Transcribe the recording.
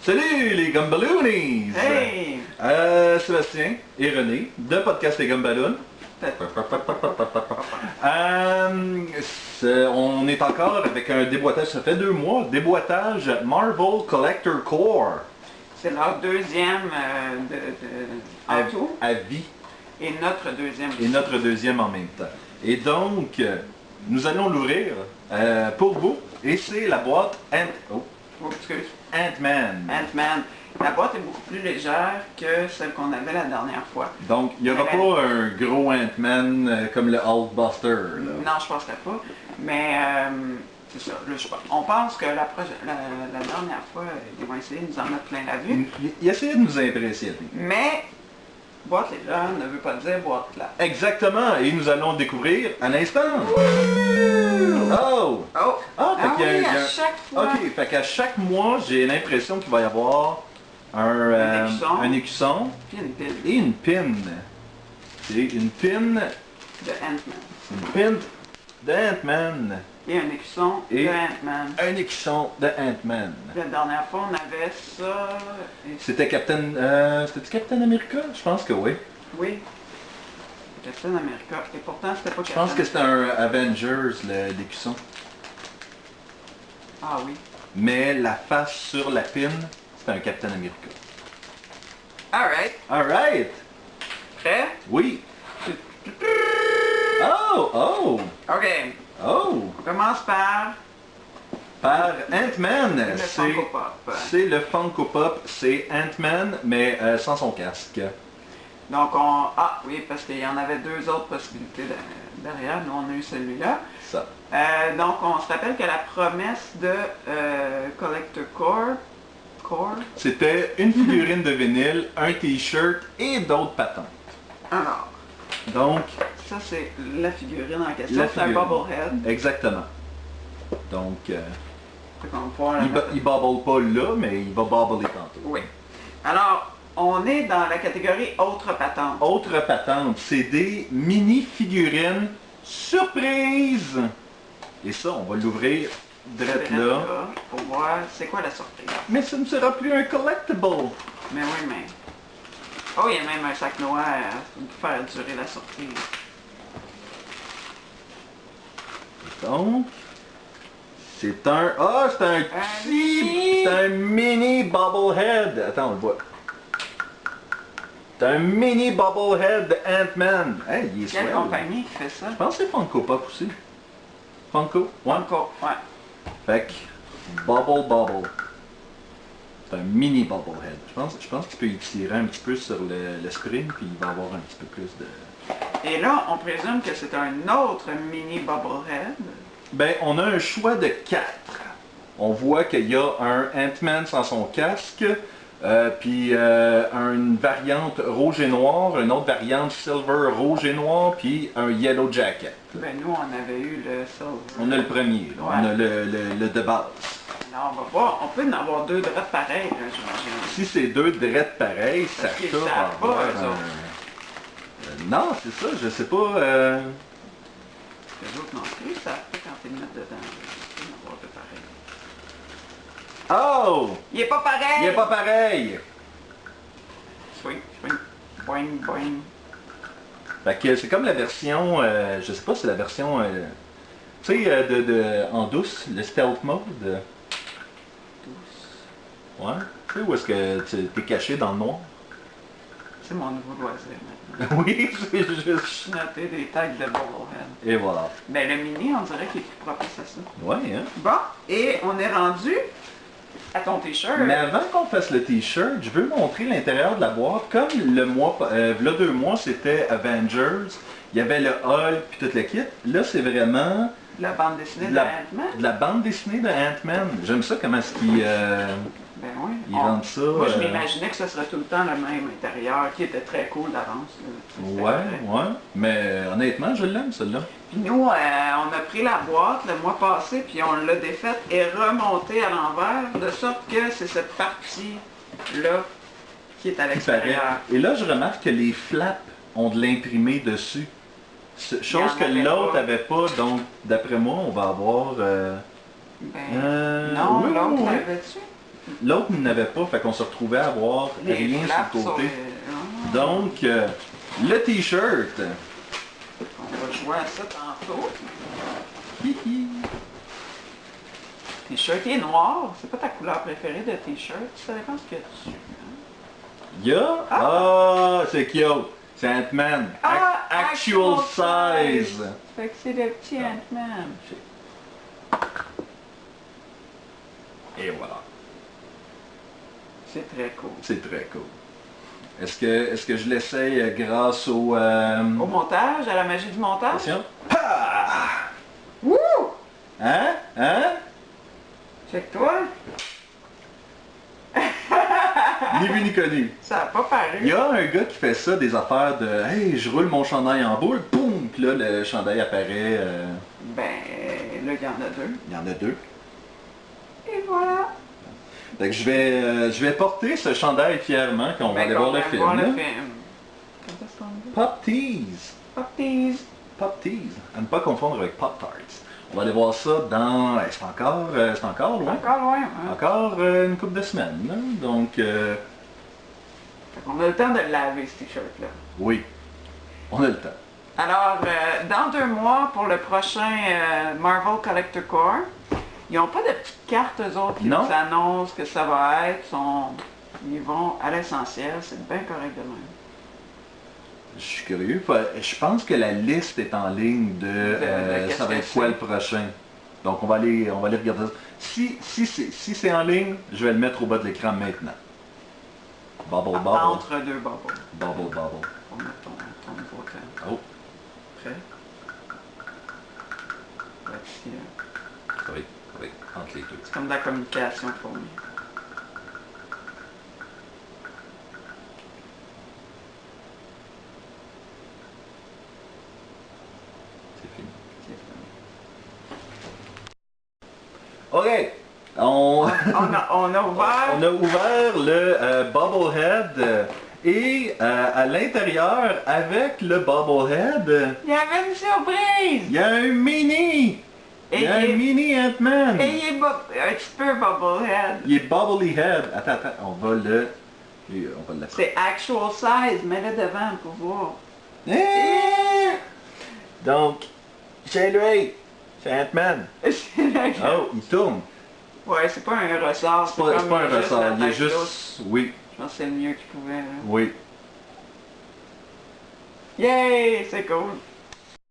Salut les Gumballoonies! Hey! Sébastien et René de Podcast Les Gumballoons. On est encore avec un déboîtage, ça fait 2 mois, déboîtage Marvel Collector Core. C'est leur deuxième en tout À vie. et notre deuxième. Et notre deuxième en même temps. Et donc, nous allons l'ouvrir pour vous. Et c'est la boîte Ant-Man. Ant-Man. La boîte est beaucoup plus légère que celle qu'on avait la dernière fois. Donc, il n'y aura pas un gros Ant-Man comme le Hulkbuster. Là. Non, je ne penserais pas. Mais c'est ça. On pense que la dernière fois, ils vont essayer de nous en mettre plein la vue. Il essayait de nous impressionner. Mais boîte légère ne veut pas dire boîte plate. Exactement. Et nous allons découvrir à l'instant. Oh! Oh! Ah, fait qu'il y a- à chaque fois. Ok, fait qu'à chaque mois, j'ai l'impression qu'il va y avoir un écusson Puis une pile et une pin. C'est une pin de Ant-Man. de Ant-Man. Et un écusson Et de Ant-Man. Un écusson de Ant-Man. La dernière fois, on avait ça. Et... C'était C'était Captain America? Je pense que oui. Oui. Captain America. Et pourtant, c'était pas Je Captain. pense que c'était un Avengers, l'écusson. Ah oui. Mais la face sur la pin, c'est un Captain America. Alright. Alright! Prêt? Oui! Oh! OK. Oh! On commence par Par Ant-Man! le Funko Pop. C'est le Funko Pop, c'est Ant-Man, mais sans son casque. Donc, on... Ah oui, parce qu'il y en avait 2 autres possibilités derrière. Nous, on a eu celui-là. Ça. Donc, on se rappelle que la promesse de Collector Core... C'était une figurine de vinyle, un t-shirt et d'autres patentes. Alors, Donc, ça, c'est la figurine en question. La C'est un figurine. Bubblehead. exactement. Donc, Fait qu'on va pouvoir la mettre- il bubble pas là, mais il va bubbler tantôt. Oui. Alors, on est dans la catégorie autres patentes. Autre patente, c'est des mini-figurines surprise. Et ça, on va l'ouvrir direct là. Pour voir c'est quoi la surprise. Mais ce ne sera plus un collectible. Mais oui, mais... Oh, il y a même un sac noir pour faire durer la surprise. Donc, c'est un... Ah, c'est un petit... C'est un mini bobblehead. Attends, on le voit. C'est un mini bobblehead de Ant-Man. Hey, il est Quelle swell. compagnie qui fait ça? Je pense que c'est Funko Pop aussi. Funko? Ouais. Encore, ouais. Fait que, Bubble. C'est un mini bobblehead. Je pense qu'il peut y tirer un petit peu sur le spring, puis il va avoir un petit peu plus de... Et là, on présume que c'est un autre mini Bubblehead. Ben, on a un choix de 4. On voit qu'il y a un Ant-Man sans son casque, puis une variante rouge et noir, une autre variante silver rouge et noir, puis un yellow jacket. Ben nous, on avait eu le silver. On a le premier, là. Ouais. On a le de base. Alors, on va voir. On peut en avoir 2 drettes pareils, là, j'imagine. Si c'est 2 drettes pareils, ça Parce qu'ils va savent pas, avoir eux autres. non, c'est ça, je sais pas... Les autres non plus, ça fait quand ils le mettent dedans. Il peut en avoir 2 pareils. Oh! Il est pas pareil! Il est pas pareil! Swing, swing, boing, boing. Fait que c'est comme la version, je sais pas, c'est la version, tu sais, en douce, le stealth mode. Douce. Ouais. Tu sais, où est-ce que t'es caché dans le noir? C'est mon nouveau loisir maintenant. Oui, c'est juste... Chinoter des tags de Bubblehead. Et voilà. Ben le mini, on dirait qu'il est plus propice à ça. Ouais, hein? Bon, et on est rendu à ton t-shirt. Mais avant qu'on fasse le t-shirt, je veux montrer l'intérieur de la boîte. Comme le mois, là 2 mois, c'était Avengers, il y avait le Hulk puis tout le kit. Là, c'est vraiment La bande dessinée de la, Ant-Man. de la bande dessinée de Ant-Man. J'aime ça, comment est-ce qu'ils Ben oui. ils rendent ça. Moi, je m'imaginais que ce serait tout le temps le même intérieur, qui était très cool d'avance. C'était Ouais, vrai. ouais. Mais honnêtement, je l'aime, celle-là. Puis nous, on a pris la boîte le mois passé, puis on l'a défaite et remontée à l'envers, de sorte que c'est cette partie-là qui est à Qui paraît. l'extérieur. Et là, je remarque que les flaps ont de l'imprimé dessus. Chose Il que y en avait l'autre pas. avait pas, donc d'après moi, on va avoir... Ben, oui, non, l'autre oui, oui. l'avait-tu? l'autre n'avait pas, fait qu'on se retrouvait à avoir Les rien flaps sur le côté. Ah. Donc, le t-shirt. On va jouer à ça tantôt. Hihi. T-shirt est noir. C'est pas ta couleur préférée de t-shirt. Ça dépend ce que tu... Il y a... Ah, c'est cute. C'est Ant-Man. Actual size. Fait que c'est le petit Ant-Man. Et voilà. C'est très cool. C'est très cool. Est-ce que je l'essaye grâce au... Au montage, à la magie du montage. Attention. Ah! Wouh! Hein? Hein? Check-toi. Ni vu ni connu. Ça a pas paru. Il y a un gars qui fait ça, des affaires de « Hey, je roule mon chandail en boule, boum! » Puis là, le chandail apparaît. Ben, là, il y en a deux. Il y en a deux. Et voilà. Donc je vais porter ce chandail fièrement quand on va aller voir le film. Voir le là. film. Quand est-ce qu'on dit? Pop Tease. Pop tease. Pop Tease. À ne pas confondre avec Pop Tarts. On va aller voir ça dans... C'est encore loin. Encore loin, hein? Encore une couple de semaines. Là. Donc, Fait qu'on a le temps de le laver, ce t-shirt-là. oui, on a le temps. Alors, dans 2 mois, pour le prochain Marvel Collector Core, ils n'ont pas de petites cartes, eux autres, qui Non. nous annoncent que ça va être. Ils vont à l'essentiel, c'est bien correct de même. Je suis curieux. Je pense que la liste est en ligne de qu'est-ce ça va que être quoi c'est. le prochain. Donc on va aller regarder ça. Si c'est en ligne, je vais le mettre au bas de l'écran maintenant. Bubble, bubble. Entre deux bubbles. Bubble, bubble. Pour mettre ton nouveau thème. Oh, Prêt? Voici, oui, entre les deux. c'est comme de la communication pour moi. C'est fini. C'est fini. OK. On On a ouvert. a ouvert le Bubblehead et à l'intérieur, avec le Bubblehead, Il y avait une surprise! il y a un mini! Il y a un Et mini Ant-Man! il est un petit peu bubblehead. Il est Bubbly Head. Attends, on va le... C'est actual size, mets-le devant pour voir. Eh! Donc, c'est lui! C'est Ant-Man! Oh, il tourne! Ouais, c'est pas un ressort. C'est pas un juste ressort, la il est tête juste... lousse. Oui, Je pense que c'est le mieux qu'il pouvait. Là. oui. Yay! C'est cool.